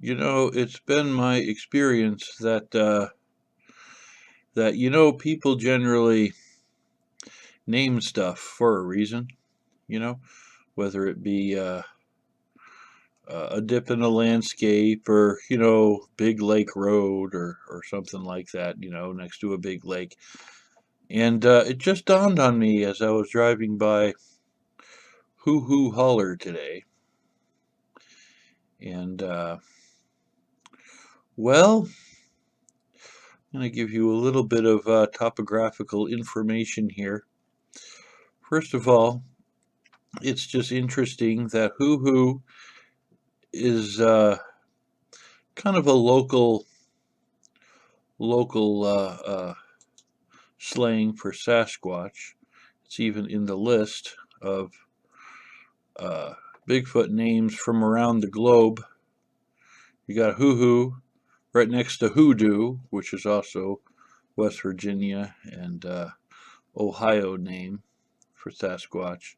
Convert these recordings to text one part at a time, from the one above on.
It's been my experience that people generally name stuff for a reason, whether it be a dip in the landscape or, big lake road or something like that, next to a big lake. And it just dawned on me as I was driving by Hoohoo Holler today. And, well, I'm going to give you a little bit of topographical information here. First of all, it's just interesting that Hoohoo is kind of a local slang for Sasquatch. It's even in the list of uh, Bigfoot names from around the globe. You got Hoohoo right next to Hoodoo, which is also West Virginia and Ohio name for Sasquatch.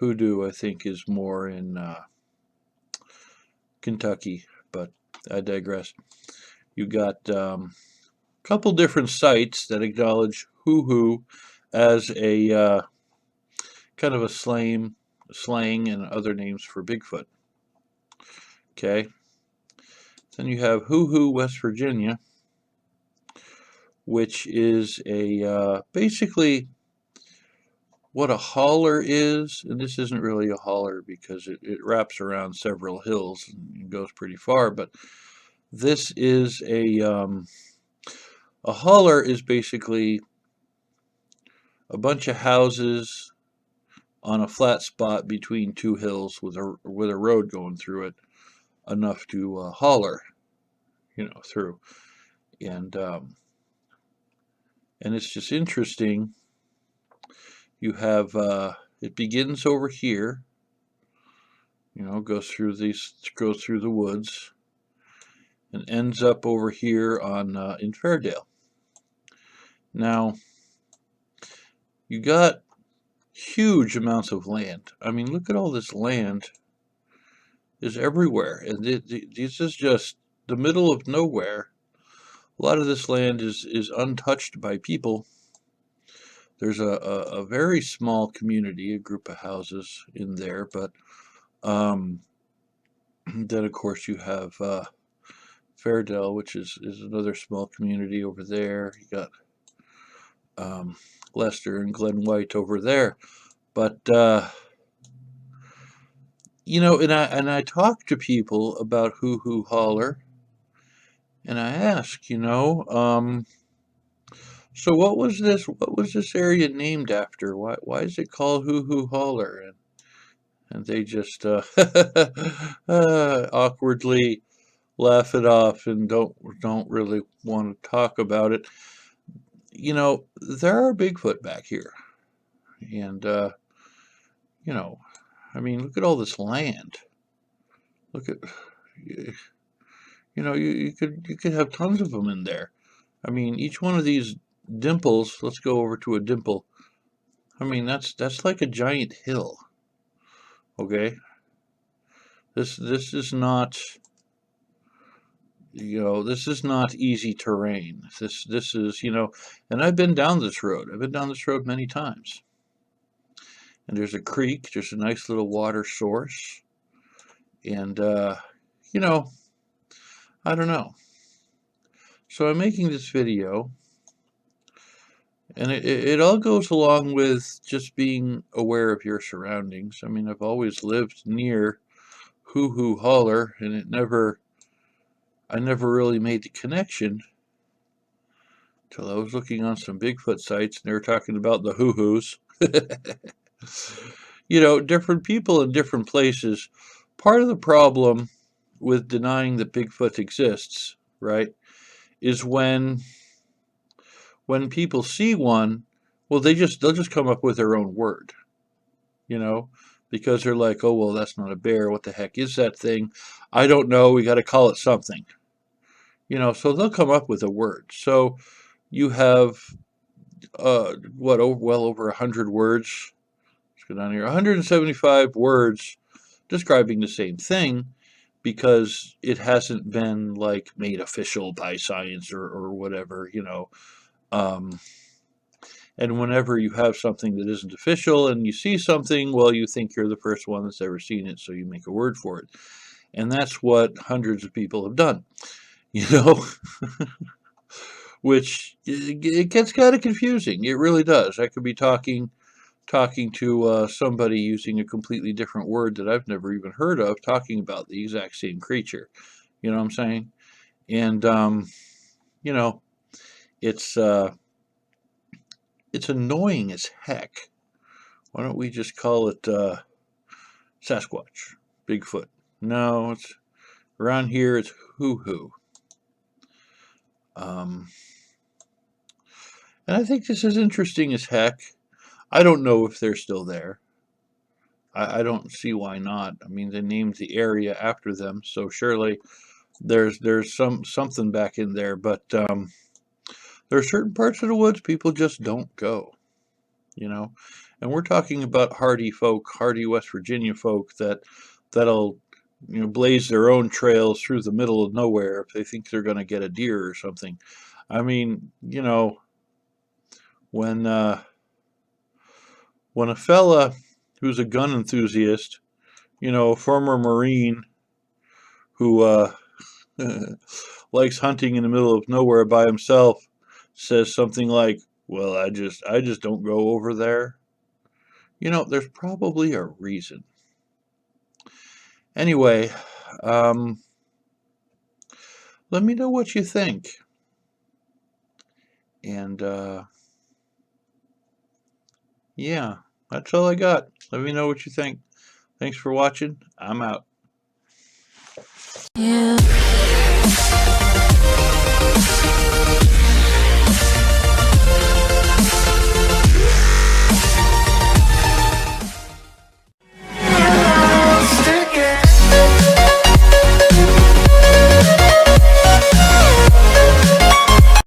Hoodoo, I think, is more in Kentucky, but I digress. You got couple different sites that acknowledge Hoohoo as a kind of a slang and other names for Bigfoot. Okay. Then you have Hoohoo, West Virginia, which is a basically what a holler is, and this isn't really a holler because it wraps around several hills and goes pretty far, but this is a holler is basically a bunch of houses on a flat spot between two hills with a road going through it, enough to holler, through. And it's just interesting. You have it begins over here, goes through the woods, and ends up over here on in Fairdale. Now, you got huge amounts of land. I mean, look at all this land is everywhere, and this is just the middle of nowhere. A lot of this land is untouched by people. There's a very small community, a group of houses in there, but then of course you have Fairdale, which is another small community over there. You got Lester and Glen White over there, but and I talk to people about Hoohoo Holler, and I ask, so what was this area named after? Why is it called Hoohoo Holler? And they just awkwardly laugh it off and don't really want to talk about it. There are Bigfoot back here, and I mean, look at all this land. Look at you could have tons of them in there. I mean, each one of these dimples. Let's go over to a dimple. I mean, that's like a giant hill. Okay, this is not. This is not easy terrain. This is, and I've been down this road. I've been down this road many times. And there's a creek. There's a nice little water source. And, I don't know. So I'm making this video. And it all goes along with just being aware of your surroundings. I mean, I've always lived near Hoohoo Holler, and I never really made the connection till I was looking on some Bigfoot sites and they were talking about the hoo-hoos. Different people in different places. Part of the problem with denying that Bigfoot exists, right, is when people see one, well, they'll just come up with their own word, because they're like, oh, well, that's not a bear. What the heck is that thing? I don't know. We got to call it something. So they'll come up with a word. So you have well over 100 words. Let's go down here. 175 words describing the same thing, because it hasn't been like made official by science or whatever, you know. And whenever you have something that isn't official and you see something, well, you think you're the first one that's ever seen it, so you make a word for it. And that's what hundreds of people have done, you know, which it gets kind of confusing. It really does. I could be talking to somebody using a completely different word that I've never even heard of, talking about the exact same creature. You know what I'm saying? And you know, it's annoying as heck. Why don't we just call it Sasquatch, Bigfoot? No, it's around here. It's Hoohoo. And I think this is interesting as heck. I don't know if they're still there. I don't see why not. I mean, they named the area after them, so surely there's something back in there. But there are certain parts of the woods people just don't go, you know. And we're talking about hardy folk, hardy West Virginia folk that'll blaze their own trails through the middle of nowhere if they think they're going to get a deer or something. I mean, when a fella who's a gun enthusiast, a former Marine who likes hunting in the middle of nowhere by himself, says something like, "Well, I just don't go over there." There's probably a reason. Anyway, let me know what you think. And yeah, that's all I got. Let me know what you think. Thanks for watching. I'm out. Yeah.